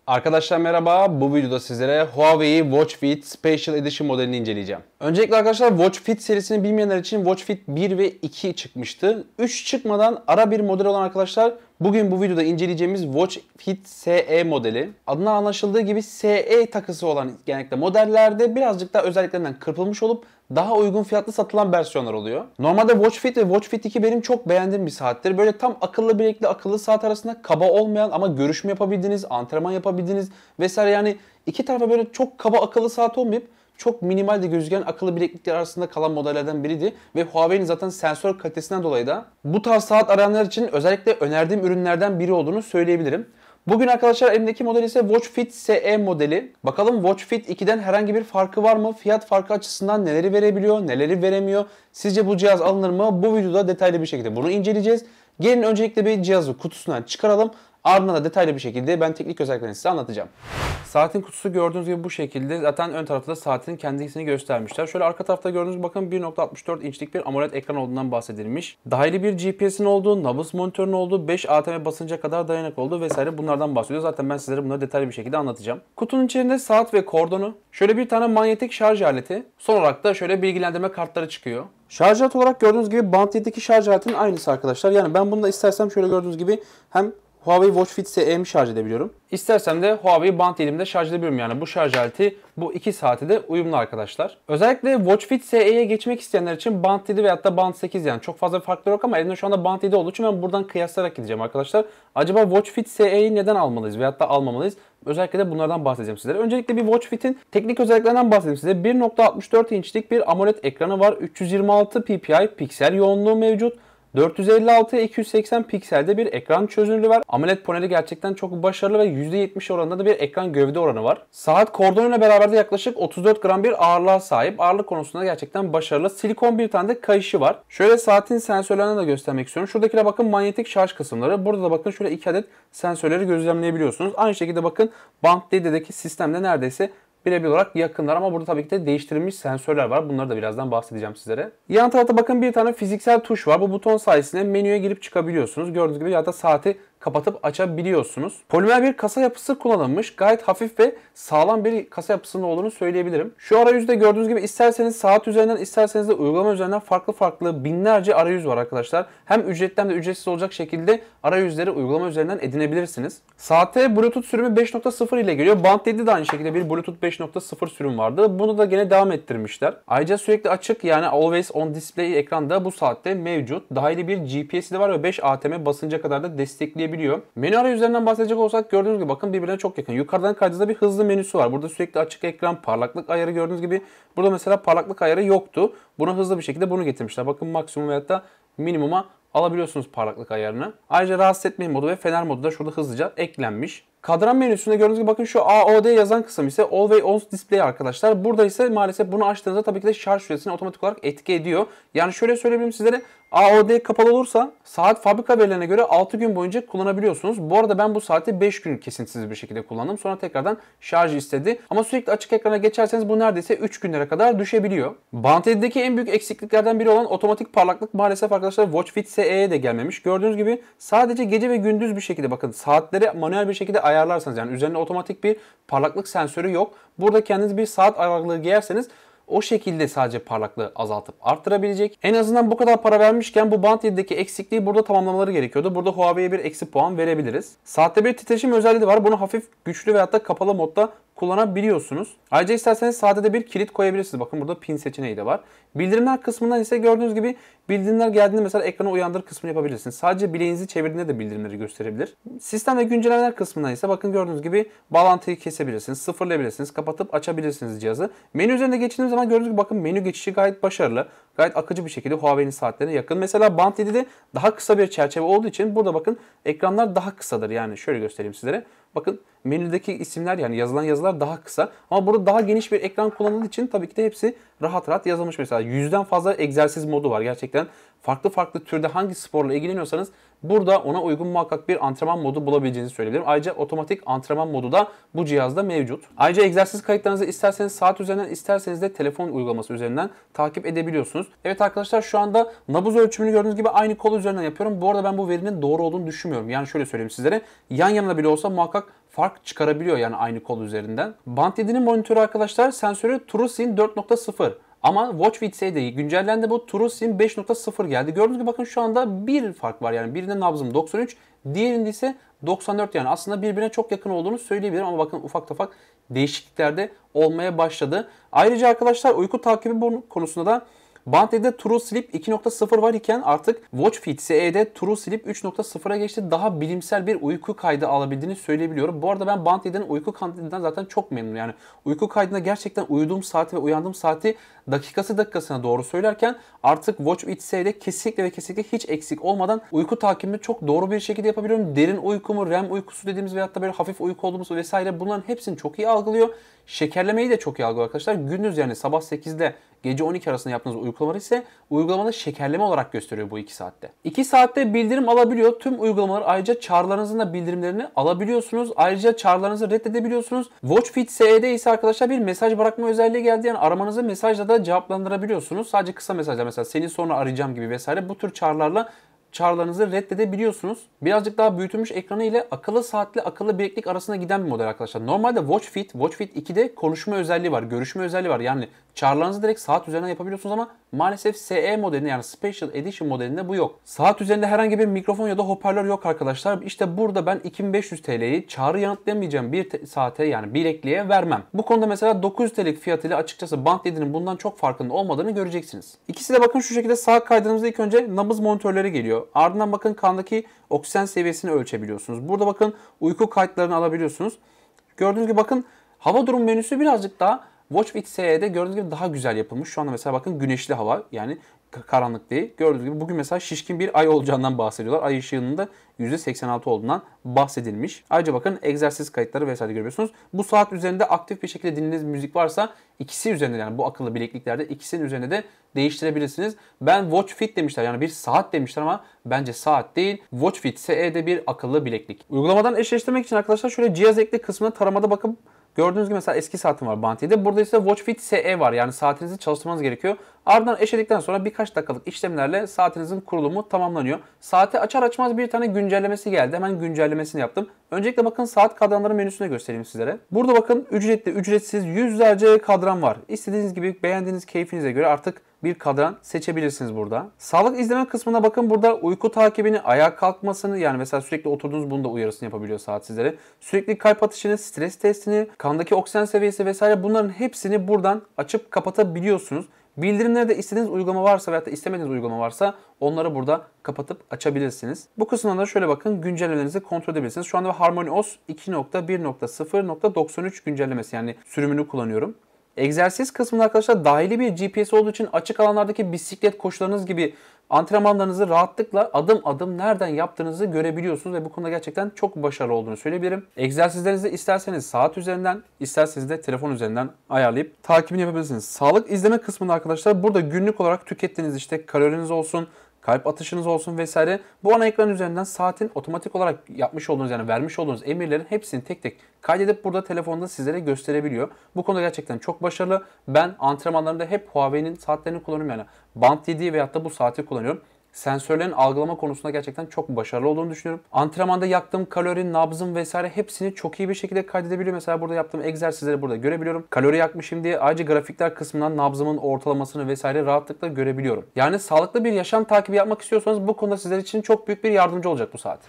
Arkadaşlar merhaba. Bu videoda sizlere Huawei Watch Fit Special Edition modelini inceleyeceğim. Öncelikle arkadaşlar Watch Fit serisini bilmeyenler için Watch Fit 1 ve 2 çıkmıştı. 3 çıkmadan ara bir model olan arkadaşlar bugün bu videoda inceleyeceğimiz Watch Fit SE modeli. Adına anlaşıldığı gibi SE takısı olan genellikle modellerde birazcık daha özelliklerinden kırpılmış olup daha uygun fiyatlı satılan versiyonlar oluyor. Normalde Watch Fit ve Watch Fit 2 benim çok beğendiğim bir saattir. Böyle tam akıllı bilekli akıllı saat arasında kaba olmayan ama görüşme yapabildiğiniz, antrenman yapabildiğiniz vesaire, yani iki tarafa böyle çok kaba akıllı saat olmayıp çok minimal de gözüken akıllı bileklikler arasında kalan modellerden biriydi. Ve Huawei'nin zaten sensör kalitesinden dolayı da bu tarz saat arayanlar için özellikle önerdiğim ürünlerden biri olduğunu söyleyebilirim. Bugün arkadaşlar elimdeki model ise Watch Fit SE modeli. Bakalım Watch Fit 2'den herhangi bir farkı var mı? Fiyat farkı açısından neleri verebiliyor, neleri veremiyor? Sizce bu cihaz alınır mı? Bu videoda detaylı bir şekilde bunu inceleyeceğiz. Gelin öncelikle bir cihazı kutusundan çıkaralım. Ardından da detaylı bir şekilde ben teknik özelliklerini size anlatacağım. Saatin kutusu gördüğünüz gibi bu şekilde. Zaten ön tarafta da saatin kendisini göstermişler. Şöyle arka tarafta gördüğünüz bakın 1.64 inçlik bir AMOLED ekran olduğundan bahsedilmiş. Dahili bir GPS'in olduğu, nabız monitörünün olduğu, 5 ATM basınca kadar dayanıklı olduğu vesaire bunlardan bahsediyor. Zaten ben sizlere bunları detaylı bir şekilde anlatacağım. Kutunun içerisinde saat ve kordonu, şöyle bir tane manyetik şarj aleti, son olarak da şöyle bilgilendirme kartları çıkıyor. Şarj aleti olarak gördüğünüz gibi Band 7'deki şarj aletinin aynısı arkadaşlar. Yani ben bunu da istersem şöyle gördüğünüz gibi hem Huawei Watch Fit SE'mi şarj edebiliyorum. İstersem de Huawei Band 7'imde şarj edebiliyorum. Yani bu şarj aleti bu iki saate de uyumlu arkadaşlar. Özellikle Watch Fit SE'ye geçmek isteyenler için Band 7 veyahut da Band 8, yani çok fazla bir farkları yok ama elimde şu anda Band 7 olduğu için ben buradan kıyaslayarak gideceğim arkadaşlar. Acaba Watch Fit SE'yi neden almalıyız veyahut da almamalıyız? Özellikle de bunlardan bahsedeceğim sizlere. Öncelikle bir Watch Fit'in teknik özelliklerinden bahsedeyim size. 1.64 inçlik bir AMOLED ekranı var. 326 ppi piksel yoğunluğu mevcut. 456-280 pikselde bir ekran çözünürlüğü var. AMOLED paneli gerçekten çok başarılı ve %70 oranında da bir ekran gövde oranı var. Saat kordonuyla beraber de yaklaşık 34 gram bir ağırlığa sahip. Ağırlık konusunda gerçekten başarılı. Silikon bir tane de kayışı var. Şöyle saatin sensörlerini de göstermek istiyorum. Şuradakine bakın, manyetik şarj kısımları. Burada da bakın şöyle 2 adet sensörleri gözlemleyebiliyorsunuz. Aynı şekilde bakın Band 7'deki sistemde neredeyse birebir olarak yakınlar ama burada tabii ki de değiştirilmiş sensörler var. Bunları da birazdan bahsedeceğim sizlere. Yan tarafta bakın bir tane fiziksel tuş var. Bu buton sayesinde menüye girip çıkabiliyorsunuz. Gördüğünüz gibi ya da saati kapatıp açabiliyorsunuz. Polimer bir kasa yapısı kullanılmış. Gayet hafif ve sağlam bir kasa yapısının olduğunu söyleyebilirim. Şu arayüzde gördüğünüz gibi isterseniz saat üzerinden isterseniz de uygulama üzerinden farklı binlerce arayüz var arkadaşlar. Hem ücretli hem de ücretsiz olacak şekilde arayüzleri uygulama üzerinden edinebilirsiniz. Saate Bluetooth sürümü 5.0 ile geliyor. Band 7 de aynı şekilde bir Bluetooth 5.0 sürüm vardı. Bunu da gene devam ettirmişler. Ayrıca sürekli açık, yani Always On Display ekranda bu saatte mevcut. Dahili bir GPS'i de var ve 5 ATM basınca kadar da destekleyebiliyor. Menü arayüzlerinden bahsedecek olsak gördüğünüz gibi bakın birbirine çok yakın. Yukarıdan kaydığınızda bir hızlı menüsü var. Burada sürekli açık ekran, parlaklık ayarı gördüğünüz gibi. Burada mesela parlaklık ayarı yoktu. Buna hızlı bir şekilde bunu getirmişler. Bakın maksimum veyahut da minimuma alabiliyorsunuz parlaklık ayarını. Ayrıca rahatsız etmeyin modu ve fener modu da şurada hızlıca eklenmiş. Kadran menüsünde gördüğünüz gibi bakın şu AOD yazan kısım ise Always On Display arkadaşlar. Burada ise maalesef bunu açtığınızda tabii ki de şarj süresini otomatik olarak etki ediyor. Yani şöyle söyleyebilirim sizlere, AOD kapalı olursa saat fabrika verilerine göre 6 gün boyunca kullanabiliyorsunuz. Bu arada ben bu saati 5 gün kesintisiz bir şekilde kullandım. Sonra tekrardan şarj istedi. Ama sürekli açık ekrana geçerseniz bu neredeyse 3 günlere kadar düşebiliyor. Band 7'deki en büyük eksikliklerden biri olan otomatik parlaklık maalesef arkadaşlar Watch Fit SE'ye de gelmemiş. Gördüğünüz gibi sadece gece ve gündüz bir şekilde bakın saatleri manuel bir şekilde ayarlarsanız, yani üzerinde otomatik bir parlaklık sensörü yok. Burada kendiniz bir saat aralığı giyerseniz o şekilde sadece parlaklığı azaltıp arttırabilecek. En azından bu kadar para vermişken bu Band 7'deki eksikliği burada tamamlamaları gerekiyordu. Burada Huawei'ye bir eksi puan verebiliriz. Saatte bir titreşim özelliği var. Bunu hafif güçlü veyahut da kapalı modda kullanabiliyorsunuz. Ayrıca isterseniz saatte de bir kilit koyabilirsiniz. Bakın burada pin seçeneği de var. Bildirimler kısmından ise gördüğünüz gibi bildirimler geldiğinde mesela ekranı uyandır kısmını yapabilirsiniz. Sadece bileğinizi çevirdiğinde de bildirimleri gösterebilir. Sistem ve güncellemeler kısmından ise bakın gördüğünüz gibi bağlantıyı kesebilirsiniz, sıfırlayabilirsiniz, kapatıp açabilirsiniz cihazı. Menü üzerine geçtiğiniz zaman gördüğünüz gibi bakın menü geçişi gayet başarılı. Gayet akıcı bir şekilde Huawei'nin saatlerine yakın. Mesela Band 7'de daha kısa bir çerçeve olduğu için burada bakın ekranlar daha kısadır. Yani şöyle göstereyim sizlere. Bakın menüdeki isimler, yani yazılan yazılar daha kısa. Ama burada daha geniş bir ekran kullanıldığı için tabii ki de hepsi rahat rahat yazılmış. Mesela 100'den fazla egzersiz modu var. Gerçekten farklı türde hangi sporla ilgileniyorsanız burada ona uygun muhakkak bir antrenman modu bulabileceğinizi söyleyebilirim. Ayrıca otomatik antrenman modu da bu cihazda mevcut. Ayrıca egzersiz kayıtlarınızı isterseniz saat üzerinden isterseniz de telefon uygulaması üzerinden takip edebiliyorsunuz. Evet arkadaşlar, şu anda nabız ölçümünü gördüğünüz gibi aynı kol üzerinden yapıyorum. Bu arada ben bu verinin doğru olduğunu düşünmüyorum. Yani şöyle söyleyeyim sizlere. Yan yana bile olsa muhakkak fark çıkarabiliyor yani aynı kol üzerinden. Band 7'nin monitörü arkadaşlar sensörü TrueSync 4.0. Ama Watch Fit SE'de güncellendi, bu TrueSync 5.0 geldi. Gördüğünüz gibi bakın şu anda bir fark var yani. Birinde nabzım 93, diğerinde ise 94, yani aslında birbirine çok yakın olduğunu söyleyebilirim ama bakın ufak tefek değişiklikler de olmaya başladı. Ayrıca arkadaşlar uyku takibi konusunda da Band 7'de True Sleep 2.0 var iken artık Watch Fit SE'de True Sleep 3.0'a geçti. Daha bilimsel bir uyku kaydı alabildiğini söyleyebiliyorum. Bu arada ben Band 7'nin uyku kaydıdan zaten çok memnunum. Yani uyku kaydında gerçekten uyuduğum saati ve uyandığım saati dakikasına doğru söylerken artık Watch Fit SE'de kesinlikle ve kesinlikle hiç eksik olmadan uyku takibini çok doğru bir şekilde yapabiliyorum. Derin uyku mu, REM uykusu dediğimiz veyahut da böyle hafif uyku olduğumuz vesaire, bunların hepsini çok iyi algılıyor. Şekerlemeyi de çok iyi algılıyor arkadaşlar. Gündüz yani sabah 8'de gece 12 arasında yaptığınız uygulamalar ise uygulamada şekerleme olarak gösteriyor bu 2 saatte. 2 saatte bildirim alabiliyor. Tüm uygulamalar, ayrıca çağrılarınızın da bildirimlerini alabiliyorsunuz. Ayrıca çağrılarınızı reddedebiliyorsunuz. Watch Fit SE'de ise arkadaşlar bir mesaj bırakma özelliği geldi. Yani aramanızı mesajla da cevaplandırabiliyorsunuz. Sadece kısa mesajlar, mesela seni sonra arayacağım gibi vesaire, bu tür çağrılarınızı reddedebiliyorsunuz. Birazcık daha büyütülmüş ekranı ile akıllı saatle akıllı bileklik arasında giden bir model arkadaşlar. Normalde Watch Fit 2'de konuşma özelliği var, görüşme özelliği var. Yani çağrılarınızı direkt saat üzerinden yapabiliyorsunuz ama maalesef SE modelinde, yani Special Edition modelinde bu yok. Saat üzerinde herhangi bir mikrofon ya da hoparlör yok arkadaşlar. İşte burada ben 2500 TL'yi çağrı yanıtlayamayacağım bir saate, yani bilekliğe vermem. Bu konuda mesela 900 TL'lik fiyatıyla açıkçası Band 7'nin bundan çok farkında olmadığını göreceksiniz. İkisi de bakın şu şekilde, saat kaydığınızda ilk önce nabız monitörleri geliyor. Ardından bakın kandaki oksijen seviyesini ölçebiliyorsunuz. Burada bakın uyku kayıtlarını alabiliyorsunuz. Gördüğünüz gibi bakın hava durum menüsü birazcık daha Watch Fit SE'de gördüğünüz gibi daha güzel yapılmış. Şu anda mesela bakın güneşli hava, yani karanlık değil. Gördüğünüz gibi bugün mesela şişkin bir ay olacağından bahsediyorlar. Ay ışığının da %86 olduğundan bahsedilmiş. Ayrıca bakın egzersiz kayıtları vesaire görüyorsunuz. Bu saat üzerinde aktif bir şekilde dinlediğiniz müzik varsa ikisi üzerinde, yani bu akıllı bilekliklerde ikisinin üzerinde de değiştirebilirsiniz. Ben Watch Fit demişler, yani bir saat demişler ama bence saat değil. Watch Fit SE'de bir akıllı bileklik. Uygulamadan eşleştirmek için arkadaşlar şöyle cihaz ekle kısmına taramada bakıp gördüğünüz gibi mesela eski saatim var Band 7. Burada ise Watch Fit SE var. Yani saatinizi çalıştırmanız gerekiyor. Ardından eşledikten sonra birkaç dakikalık işlemlerle saatinizin kurulumu tamamlanıyor. Saati açar açmaz bir tane güncellemesi geldi. Hemen güncellemesini yaptım. Öncelikle bakın saat kadranları menüsüne göstereyim sizlere. Burada bakın ücretli, ücretsiz yüzlerce kadran var. İstediğiniz gibi, beğendiğiniz keyfinize göre artık bir kadran seçebilirsiniz burada. Sağlık izleme kısmına bakın, burada uyku takibini, ayağa kalkmasını, yani mesela sürekli oturduğunuz, bunu da uyarısını yapabiliyor saat sizlere. Sürekli kalp atışını, stres testini, kandaki oksijen seviyesi vesaire, bunların hepsini buradan açıp kapatabiliyorsunuz. Bildirimlerde istediğiniz uygulama varsa veya da istemediğiniz uygulama varsa onları burada kapatıp açabilirsiniz. Bu kısımdan da şöyle bakın, güncellemelerinizi kontrol edebilirsiniz. Şu anda HarmonyOS 2.1.0.93 güncellemesi, yani sürümünü kullanıyorum. Egzersiz kısmında arkadaşlar dahili bir GPS olduğu için açık alanlardaki bisiklet koşularınız gibi antrenmanlarınızı rahatlıkla adım adım nereden yaptığınızı görebiliyorsunuz ve bu konuda gerçekten çok başarılı olduğunu söyleyebilirim. Egzersizlerinizi isterseniz saat üzerinden, isterseniz de telefon üzerinden ayarlayıp takibini yapabilirsiniz. Sağlık izleme kısmında arkadaşlar burada günlük olarak tükettiğiniz işte kaloriniz olsun, kalp atışınız olsun vesaire, bu ana ekran üzerinden saatin otomatik olarak yapmış olduğunuz, yani vermiş olduğunuz emirlerin hepsini tek tek kaydedip burada telefonda sizlere gösterebiliyor. Bu konuda gerçekten çok başarılı. Ben antrenmanlarımda hep Huawei'nin saatlerini kullanıyorum, yani Band 7 veyahut da bu saati kullanıyorum. Sensörlerin algılama konusunda gerçekten çok başarılı olduğunu düşünüyorum. Antrenmanda yaktığım kalori, nabzım vesaire hepsini çok iyi bir şekilde kaydedebiliyor. Mesela burada yaptığım egzersizleri burada görebiliyorum. Kalori yakmışım diye ayrıca grafikler kısmından nabzımın ortalamasını vesaire rahatlıkla görebiliyorum. Yani sağlıklı bir yaşam takibi yapmak istiyorsanız bu konuda sizler için çok büyük bir yardımcı olacak bu saat.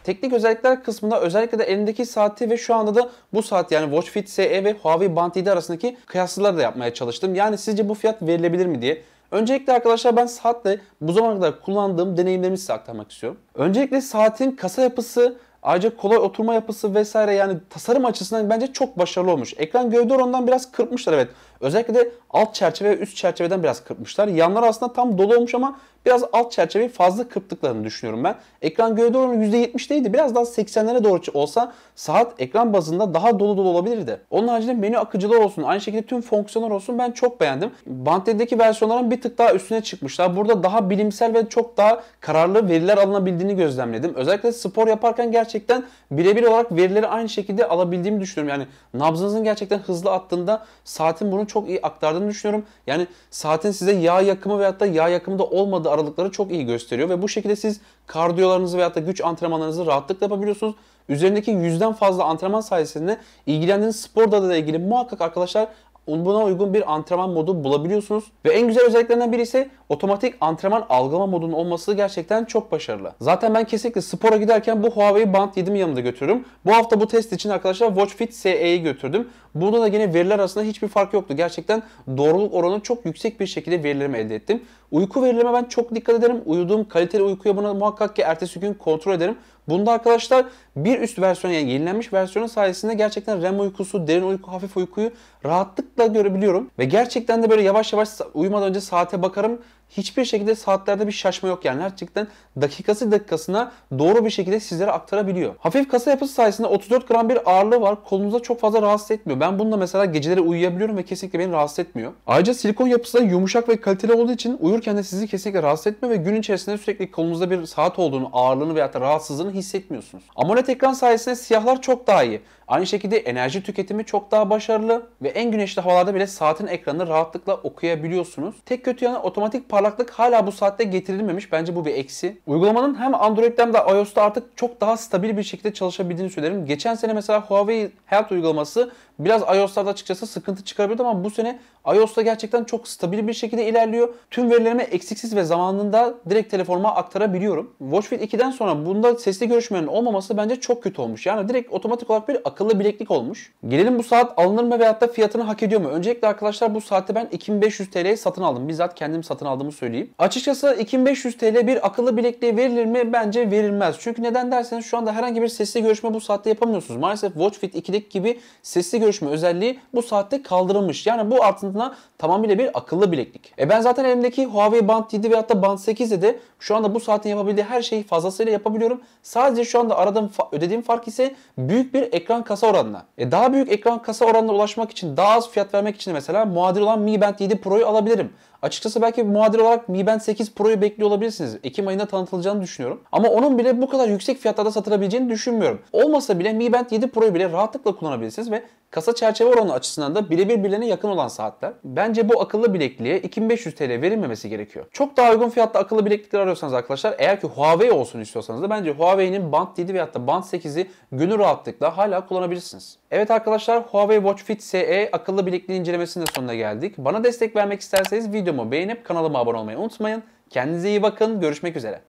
Teknik özellikler kısmında özellikle de elindeki saati ve şu anda da bu saat, yani Watch Fit SE ve Huawei Band 7 arasındaki kıyaslamaları da yapmaya çalıştım. Yani sizce bu fiyat verilebilir mi diye. Öncelikle arkadaşlar ben saatle bu zamana kadar kullandığım deneyimlerimi size aktarmak istiyorum. Öncelikle saatin kasa yapısı, ayrıca kolay oturma yapısı vesaire, yani tasarım açısından bence çok başarılı olmuş. Ekran gövde oranından biraz kırpmışlar, evet. Özellikle de alt çerçeve ve üst çerçeveden biraz kırpmışlar. Yanlar aslında tam dolu olmuş ama biraz alt çerçeveyi fazla kırptıklarını düşünüyorum ben. Ekran gövde oranı %70'deydi. Biraz daha 80'lere doğru olsa saat ekran bazında daha dolu dolu olabilirdi. Onun haricinde menü akıcılığı olsun, aynı şekilde tüm fonksiyonlar olsun, ben çok beğendim. Band 7'deki versiyonların bir tık daha üstüne çıkmışlar. Burada daha bilimsel ve çok daha kararlı veriler alınabildiğini gözlemledim. Özellikle spor yaparken gerçekten birebir olarak verileri aynı şekilde alabildiğimi düşünüyorum. Yani nabzınızın gerçekten hızlı attığında saatin bunu çok iyi aktardığını düşünüyorum. Yani saatin size yağ yakımı veyahut da yağ yakımı da olmadığı aralıkları çok iyi gösteriyor ve bu şekilde siz kardiyolarınızı veyahut da güç antrenmanlarınızı rahatlıkla yapabiliyorsunuz. Üzerindeki 100'den fazla antrenman sayesinde ilgilendiğiniz spor dalıyla ilgili muhakkak arkadaşlar buna uygun bir antrenman modu bulabiliyorsunuz. Ve en güzel özelliklerinden biri ise otomatik antrenman algılama modunun olması gerçekten çok başarılı. Zaten ben kesinlikle spora giderken bu Huawei Band 7'mi yanımda götürüyorum. Bu hafta bu test için arkadaşlar Watch Fit SE'yi götürdüm. Burada da yine veriler arasında hiçbir fark yoktu. Gerçekten doğruluk oranı çok yüksek bir şekilde verilerimi elde ettim. Uyku verilerime ben çok dikkat ederim. Uyuduğum kaliteli uykuya buna muhakkak ki ertesi gün kontrol ederim. Bunda arkadaşlar bir üst versiyon yani yenilenmiş versiyonun sayesinde gerçekten REM uykusu, derin uyku, hafif uykuyu rahatlıkla görebiliyorum. Ve gerçekten de böyle yavaş yavaş uyumadan önce saate bakarım. Hiçbir şekilde saatlerde bir şaşma yok yani gerçekten dakikasına doğru bir şekilde sizlere aktarabiliyor. Hafif kasa yapısı sayesinde 34 gram bir ağırlığı var. Kolunuza çok fazla rahatsız etmiyor. Ben bununla mesela geceleri uyuyabiliyorum ve kesinlikle beni rahatsız etmiyor. Ayrıca silikon yapısı da yumuşak ve kaliteli olduğu için uyurken de sizi kesinlikle rahatsız etmiyor ve gün içerisinde sürekli kolunuzda bir saat olduğunu, ağırlığını veyahut da rahatsızlığını hissetmiyorsunuz. AMOLED ekran sayesinde siyahlar çok daha iyi. Aynı şekilde enerji tüketimi çok daha başarılı ve en güneşli havalarda bile saatin ekranını rahatlıkla okuyabiliyorsunuz. Tek kötü yanı otomatik parlaklık hala bu saatte getirilmemiş. Bence bu bir eksi. Uygulamanın hem Android'de hem de iOS'ta artık çok daha stabil bir şekilde çalışabildiğini söylerim. Geçen sene mesela Huawei Health uygulaması biraz iOS'larda açıkçası sıkıntı çıkarabiliyordu ama bu sene iOS'ta gerçekten çok stabil bir şekilde ilerliyor. Tüm verilerimi eksiksiz ve zamanında direkt telefonuma aktarabiliyorum. Watch Fit 2'den sonra bunda sesli görüşmenin olmaması bence çok kötü olmuş. Yani direkt otomatik olarak bir akıllı bileklik olmuş. Gelelim bu saat alınır mı veyahut da fiyatını hak ediyor mu? Öncelikle arkadaşlar bu saati ben 2500 TL'ye satın aldım. Bizzat kendim satın aldığımı söyleyeyim. Açıkçası 2500 TL bir akıllı bilekliğe verilir mi? Bence verilmez. Çünkü neden derseniz şu anda herhangi bir sesli görüşme bu saatte yapamıyorsunuz. Maalesef Watch Fit 2'deki gibi sesli görüşme özelliği bu saatte kaldırılmış. Yani bu altında tamamıyla bir akıllı bileklik. Ben zaten elimdeki Huawei Band 7 veyahut da Band 8'de de şu anda bu saatin yapabildiği her şeyi fazlasıyla yapabiliyorum. Sadece şu anda ödediğim fark ise büyük bir ekran kasa oranına. Daha büyük ekran kasa oranına ulaşmak için, daha az fiyat vermek için mesela muadil olan Mi Band 7 Pro'yu alabilirim. Açıkçası belki muadil olarak Mi Band 8 Pro'yu bekliyor olabilirsiniz. Ekim ayında tanıtılacağını düşünüyorum. Ama onun bile bu kadar yüksek fiyatlarda satılabileceğini düşünmüyorum. Olmasa bile Mi Band 7 Pro'yu bile rahatlıkla kullanabilirsiniz ve kasa çerçeve oranı açısından da birbirlerine yakın olan saatler. Bence bu akıllı bilekliğe 2500 TL verilmemesi gerekiyor. Çok daha uygun fiyatlı akıllı bileklikler arıyorsanız arkadaşlar, eğer ki Huawei olsun istiyorsanız da bence Huawei'nin Band 7 veyahut da Band 8'i gönül rahatlıkla hala kullanabilirsiniz. Evet arkadaşlar, Huawei Watch Fit SE akıllı bilekliğin incelemesinin de sonuna geldik. Bana destek vermek isterseniz videomu beğenip kanalıma abone olmayı unutmayın. Kendinize iyi bakın. Görüşmek üzere.